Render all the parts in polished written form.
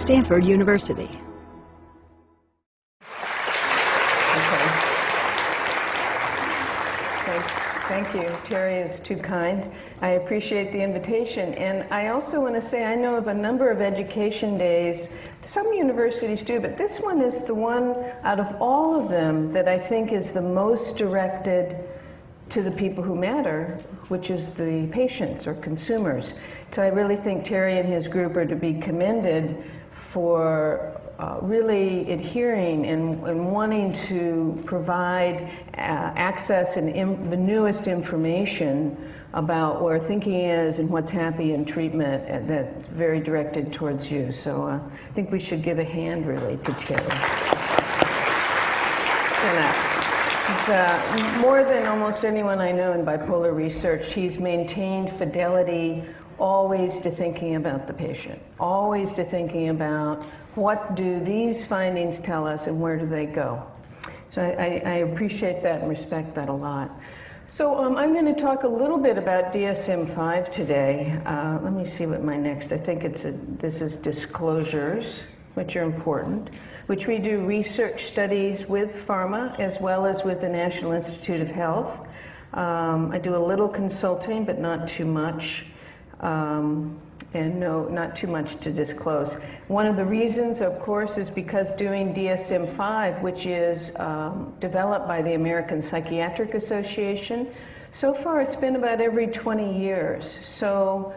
Stanford University. Thank you. Terry is too kind. I appreciate the invitation. And I also want to say I know of a number of education days. Some universities do, but this one is the one out of all of them that I think is the most directed to the people who matter, which is the patients or consumers. So I really think Terry and his group are to be commended for really adhering and wanting to provide access and the newest information about where thinking is and what's happy in treatment that's very directed towards you. So I think we should give a hand really to Terry. More than almost anyone I know in bipolar research, he's maintained fidelity always to thinking about the patient, always to thinking about what do these findings tell us and where do they go. So I appreciate that and respect that a lot. So I'm going to talk a little bit about DSM-5 today. Let me see what my next, I think this is disclosures, which are important, which we do research studies with pharma as well as with the National Institute of Health. I do a little consulting, but not too much. And no, not too much to disclose. One of the reasons, of course, is because doing DSM-5, which is developed by the American Psychiatric Association, so far it's been about every 20 years. So,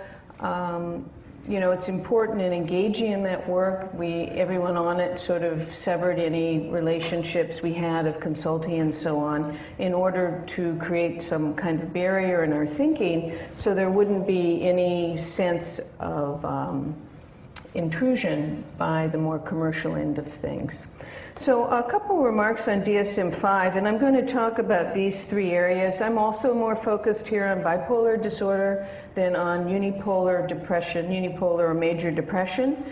you know, it's important in engaging in that work. Everyone on it sort of severed any relationships we had of consulting and so on in order to create some kind of barrier in our thinking so there wouldn't be any sense of intrusion by the more commercial end of things. So a couple remarks on DSM-5, and I'm going to talk about these three areas. I'm also more focused here on bipolar disorder than on unipolar depression, unipolar or major depression.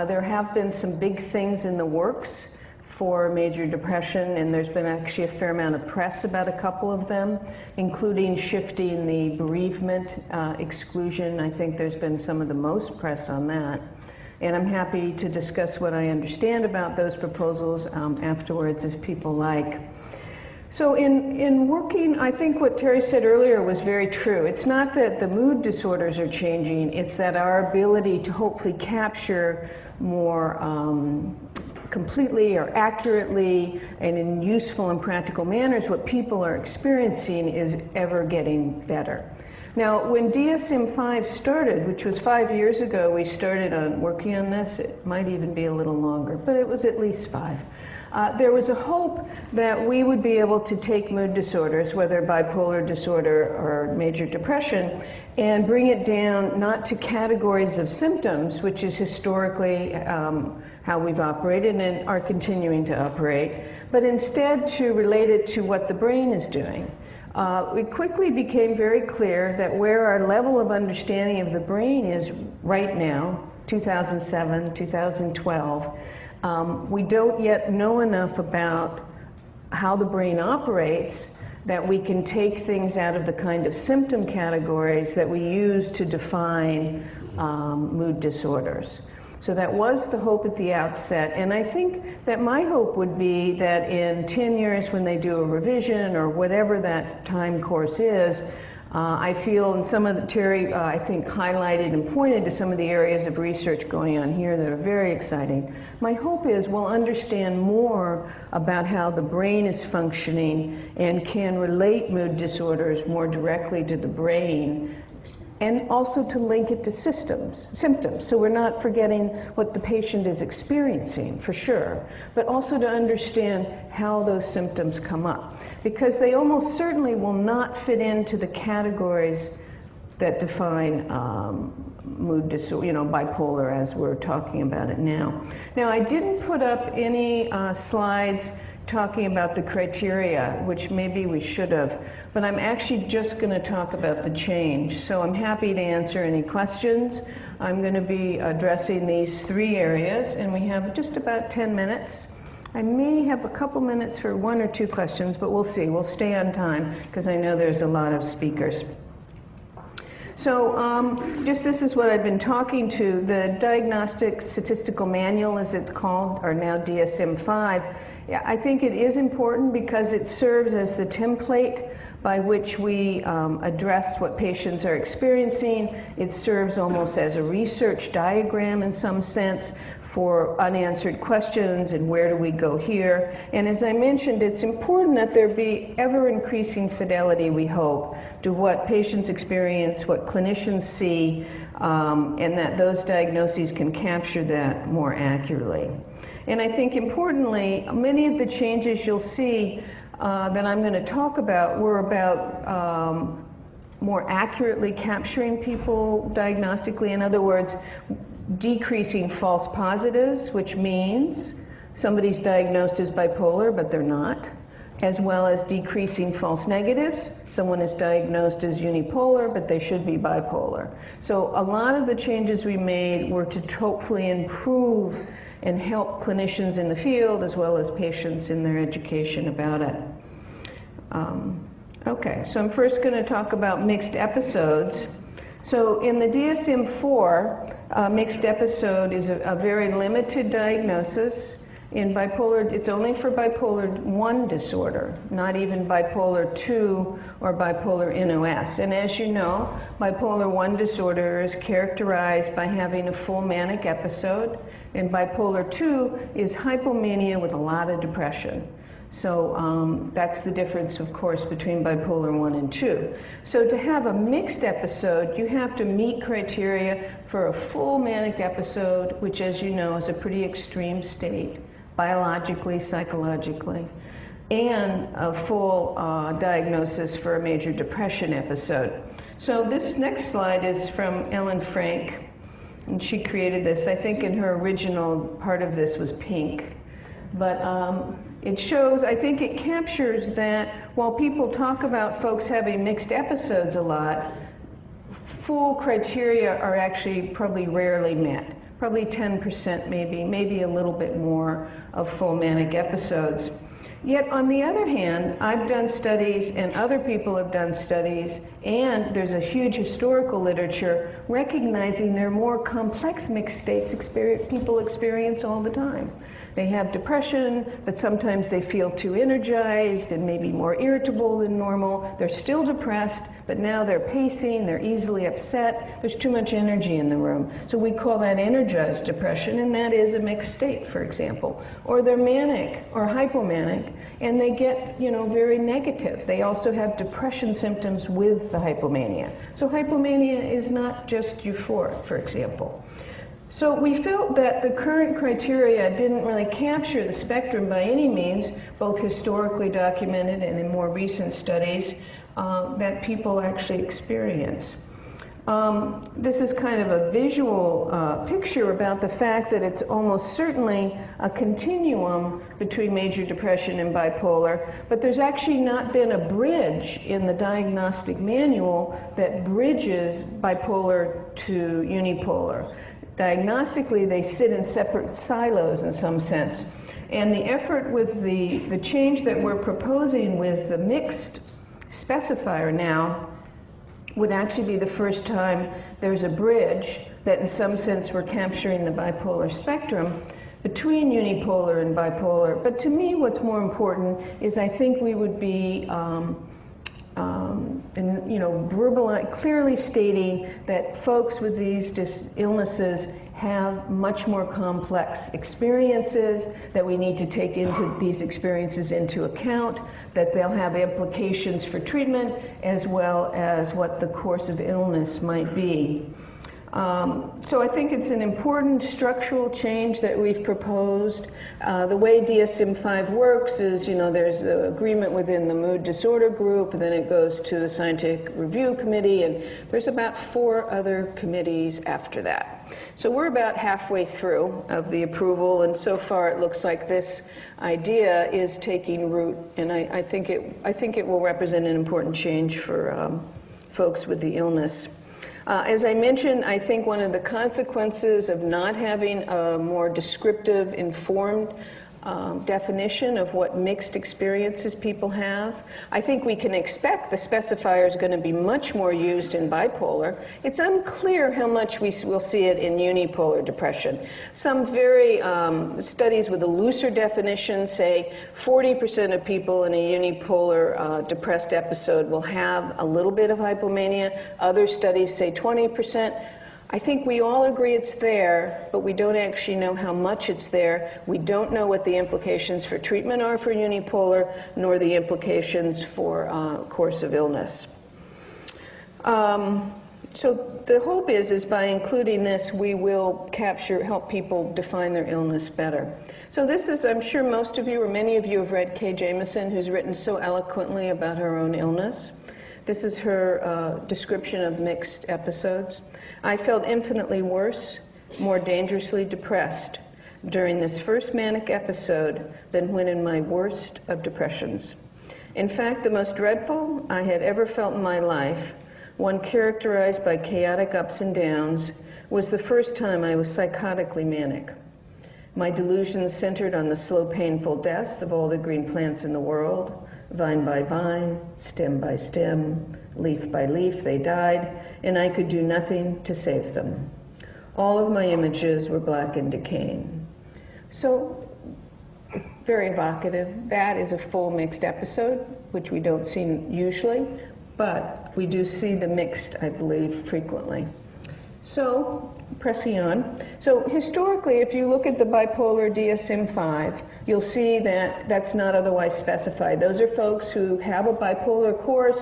There have been some big things in the works for major depression, and there's been actually a fair amount of press about a couple of them, including shifting the bereavement exclusion. I think there's been some of the most press on that. And I'm happy to discuss what I understand about those proposals afterwards if people like. So in working, I think what Terry said earlier was very true. It's not that the mood disorders are changing, it's that our ability to hopefully capture more completely or accurately and in useful and practical manners what people are experiencing is ever getting better. Now, when DSM-5 started, which was 5 years ago, we started on working on this. It might even be a little longer, but it was at least 5. There was a hope that we would be able to take mood disorders, whether bipolar disorder or major depression, and bring it down not to categories of symptoms, which is historically how we've operated and are continuing to operate, but instead to relate it to what the brain is doing. It quickly became very clear that where our level of understanding of the brain is right now, 2007, 2012, we don't yet know enough about how the brain operates that we can take things out of the kind of symptom categories that we use to define mood disorders. So that was the hope at the outset, and I think that my hope would be that in 10 years when they do a revision or whatever that time course is, I feel, and some of the, Terry I think highlighted and pointed to some of the areas of research going on here that are very exciting. My hope is we'll understand more about how the brain is functioning and can relate mood disorders more directly to the brain, and also to link it to symptoms. So we're not forgetting what the patient is experiencing, for sure, but also to understand how those symptoms come up. Because they almost certainly will not fit into the categories that define mood disorder, you know, bipolar as we're talking about it now. Now, I didn't put up any slides talking about the criteria, which maybe we should have, but I'm actually just going to talk about the change. So I'm happy to answer any questions. I'm going to be addressing these three areas, and we have just about 10 minutes. I may have a couple minutes for 1 or 2 questions, but we'll see. We'll stay on time because I know there's a lot of speakers. So just this is what I've been talking to. The Diagnostic Statistical Manual, as it's called, or now DSM-5, yeah, I think it is important because it serves as the template by which we address what patients are experiencing. It serves almost as a research diagram in some sense for unanswered questions and where do we go here. And as I mentioned, it's important that there be ever-increasing fidelity, we hope, to what patients experience, what clinicians see, and that those diagnoses can capture that more accurately. And I think importantly, many of the changes you'll see that I'm going to talk about were about more accurately capturing people diagnostically. In other words, decreasing false positives, which means somebody's diagnosed as bipolar, but they're not, as well as decreasing false negatives. Someone is diagnosed as unipolar, but they should be bipolar. So a lot of the changes we made were to hopefully improve and help clinicians in the field as well as patients in their education about it. Okay, so I'm first going to talk about mixed episodes. So in the DSM-4, mixed episode is a very limited diagnosis. In bipolar, it's only for bipolar 1 disorder, not even bipolar 2 or bipolar NOS. And as you know, bipolar 1 disorder is characterized by having a full manic episode, and bipolar 2 is hypomania with a lot of depression. So that's the difference, of course, between bipolar 1 and 2. So to have a mixed episode, you have to meet criteria for a full manic episode, which, as you know, is a pretty extreme state, biologically, psychologically, and a full diagnosis for a major depression episode. So this next slide is from Ellen Frank, and she created this. I think in her original part of this was pink. But it shows, I think it captures that while people talk about folks having mixed episodes a lot, full criteria are actually probably rarely met. Probably 10% maybe a little bit more of full manic episodes. Yet on the other hand, I've done studies and other people have done studies, and there's a huge historical literature recognizing there are more complex mixed states people experience all the time. They have depression, but sometimes they feel too energized and maybe more irritable than normal. They're still depressed, but now they're pacing, they're easily upset, there's too much energy in the room. So we call that energized depression, and that is a mixed state, for example. Or they're manic or hypomanic, and they get, very negative. They also have depression symptoms with the hypomania. So hypomania is not just euphoric, for example. So we felt that the current criteria didn't really capture the spectrum by any means, both historically documented and in more recent studies, that people actually experience. This is kind of a visual picture about the fact that it's almost certainly a continuum between major depression and bipolar, but there's actually not been a bridge in the diagnostic manual that bridges bipolar to unipolar. Diagnostically, they sit in separate silos in some sense. And the effort with the change that we're proposing with the mixed specifier now would actually be the first time there's a bridge that in some sense we're capturing the bipolar spectrum between unipolar and bipolar. But to me, what's more important is I think we would be clearly stating that folks with these illnesses have much more complex experiences, that we need to take these experiences into account, that they'll have implications for treatment as well as what the course of illness might be. So I think it's an important structural change that we've proposed. The way DSM-5 works is, there's an agreement within the mood disorder group, and then it goes to the scientific review committee, and there's about 4 other committees after that. So we're about halfway through of the approval, and so far it looks like this idea is taking root, and I think it will represent an important change for folks with the illness. As I mentioned, I think one of the consequences of not having a more descriptive, informed definition of what mixed experiences people have. I think we can expect the specifier is going to be much more used in bipolar. It's unclear how much we will see it in unipolar depression. Some very studies with a looser definition say 40% of people in a unipolar depressed episode will have a little bit of hypomania. Other studies say 20%. I think we all agree it's there, but we don't actually know how much it's there. We don't know what the implications for treatment are for unipolar, nor the implications for course of illness. So the hope is by including this, we will help people define their illness better. So this is, I'm sure most of you or many of you have read Kay Jamison, who's written so eloquently about her own illness. This is her description of mixed episodes. I felt infinitely worse, more dangerously depressed during this first manic episode than when in my worst of depressions. In fact, the most dreadful I had ever felt in my life, one characterized by chaotic ups and downs, was the first time I was psychotically manic. My delusions centered on the slow, painful deaths of all the green plants in the world. Vine by vine, stem by stem, leaf by leaf, they died, and I could do nothing to save them. All of my images were black and decaying. So, very evocative. That is a full mixed episode, which we don't see usually, but we do see the mixed, I believe, frequently. So, pressing on. So historically, if you look at the bipolar DSM-5, you'll see that that's not otherwise specified. Those are folks who have a bipolar course,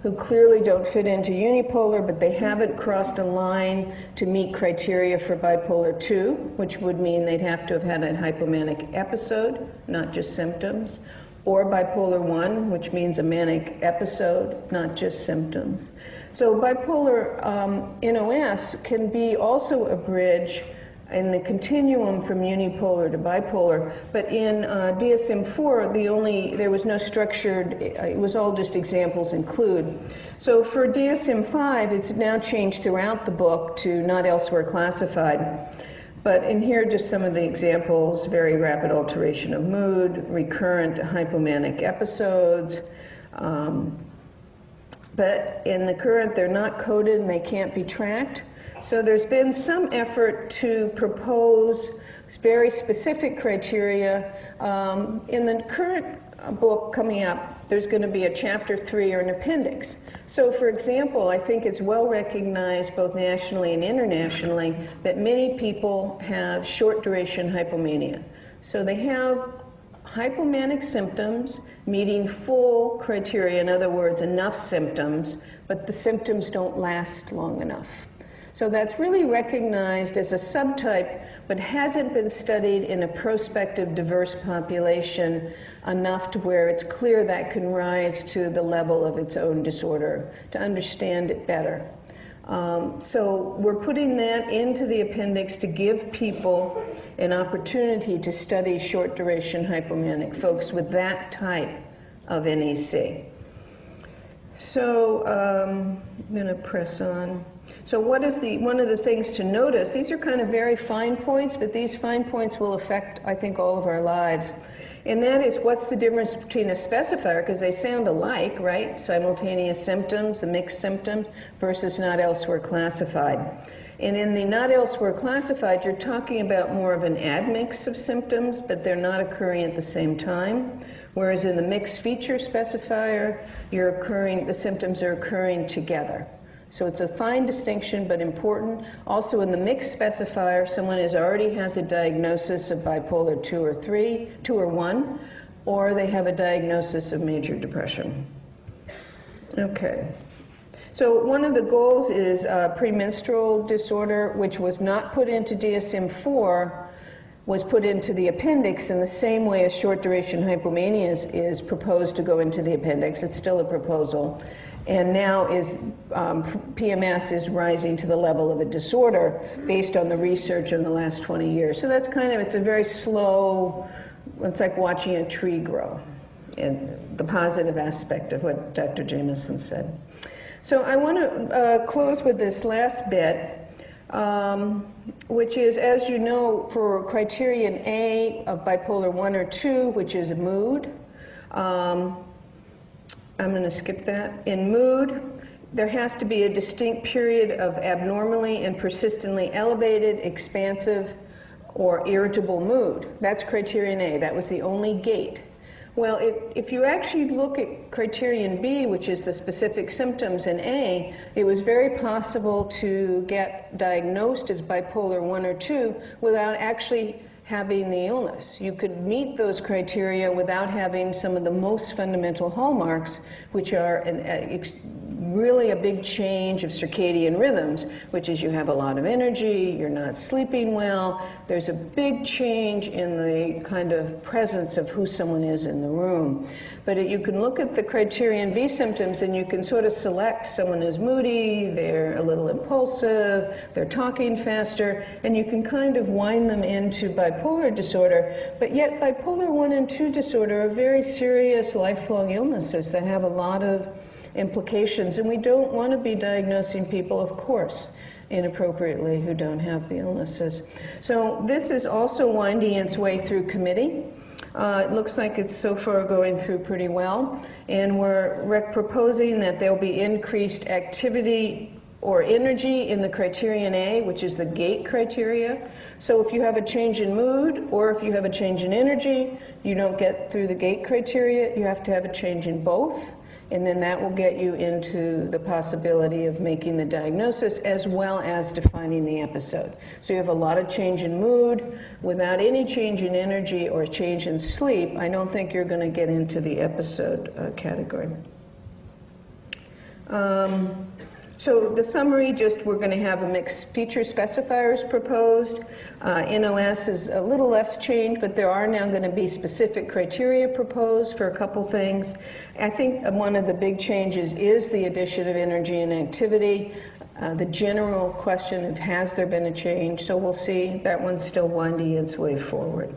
who clearly don't fit into unipolar, but they haven't crossed a line to meet criteria for bipolar 2, which would mean they'd have to have had a hypomanic episode, not just symptoms, or bipolar 1, which means a manic episode, not just symptoms. So bipolar NOS can be also a bridge in the continuum from unipolar to bipolar, but in DSM-4, there was no structured, it was all just examples include. So for DSM-5, it's now changed throughout the book to not elsewhere classified. But in here, just some of the examples: very rapid alteration of mood, recurrent hypomanic episodes. But in the current, they're not coded and they can't be tracked. So there's been some effort to propose very specific criteria. In the current book coming up, there's going to be a chapter 3 or an appendix. So for example, I think it's well recognized both nationally and internationally that many people have short duration hypomania. So they have hypomanic symptoms meeting full criteria, in other words, enough symptoms, but the symptoms don't last long enough. So that's really recognized as a subtype, but hasn't been studied in a prospective diverse population enough to where it's clear that can rise to the level of its own disorder, to understand it better. So we're putting that into the appendix to give people an opportunity to study short duration hypomanic folks with that type of NEC. So I'm going to press on. So what is one of the things to notice? These are kind of very fine points, but these fine points will affect, I think, all of our lives. And that is, what's the difference between a specifier, because they sound alike, right? Simultaneous symptoms, the mixed symptoms, versus not elsewhere classified. And in the not elsewhere classified, you're talking about more of an admix of symptoms, but they're not occurring at the same time. Whereas in the mixed feature specifier, the symptoms are occurring together. So it's a fine distinction, but important. Also in the mixed specifier, someone already has a diagnosis of bipolar 2 or 1, or they have a diagnosis of major depression. Okay. So one of the goals is premenstrual disorder, which was not put into DSM-4, was put into the appendix in the same way as short duration hypomania is proposed to go into the appendix. It's still a proposal. And now PMS is rising to the level of a disorder based on the research in the last 20 years. So that's it's a very slow, it's like watching a tree grow, and the positive aspect of what Dr. Jamison said. So I want to close with this last bit. which is, as you know, for criterion A of bipolar 1 or 2, which is mood. I'm going to skip that. In mood, there has to be a distinct period of abnormally and persistently elevated, expansive, or irritable mood. That's criterion A. That was the only gate. Well, if you actually look at criterion B, which is the specific symptoms in A, it was very possible to get diagnosed as bipolar 1 or 2 without actually having the illness. You could meet those criteria without having some of the most fundamental hallmarks, which are really a big change of circadian rhythms, which is you have a lot of energy, you're not sleeping well, there's a big change in the kind of presence of who someone is in the room. But you can look at the criterion B symptoms and you can sort of select someone is moody, they're a little impulsive, they're talking faster, and you can kind of wind them into bipolar disorder. But yet bipolar 1 and 2 disorder are very serious lifelong illnesses that have a lot of implications, and we don't want to be diagnosing people, of course, inappropriately who don't have the illnesses. So this is also winding its way through committee. It looks like it's so far going through pretty well, and we're proposing that there will be increased activity or energy in the criterion A, which is the gate criteria. So if you have a change in mood or if you have a change in energy, you don't get through the gate criteria. You have to have a change in both, and then that will get you into the possibility of making the diagnosis as well as defining the episode. So you have a lot of change in mood without any change in energy or change in sleep. I don't think you're going to get into the episode category. So the summary, we're going to have a mixed feature specifiers proposed. NOS is a little less change, but there are now going to be specific criteria proposed for a couple things. I think one of the big changes is the addition of energy and activity. The general question of has there been a change, so we'll see. That one's still winding its way forward.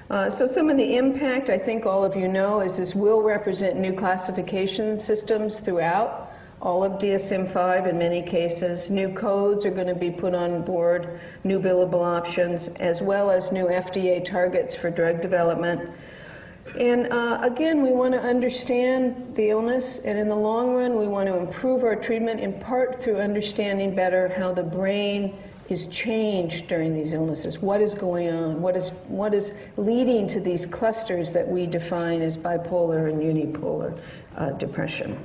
So some of the impact, I think all of you know, is this will represent new classification systems throughout all of DSM-5 in many cases. New codes are going to be put on board, new billable options, as well as new FDA targets for drug development. And again, we want to understand the illness, and in the long run, we want to improve our treatment in part through understanding better how the brain is changed during these illnesses. What is going on? What is leading to these clusters that we define as bipolar and unipolar depression?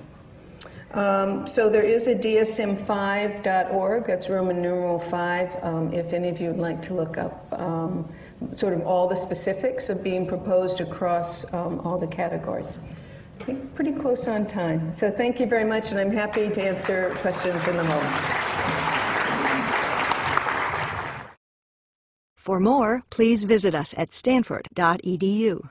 So there is a DSM5.org, that's Roman numeral 5, if any of you would like to look up sort of all the specifics of being proposed across all the categories. I think pretty close on time. So thank you very much, and I'm happy to answer questions in the hall. For more, please visit us at stanford.edu.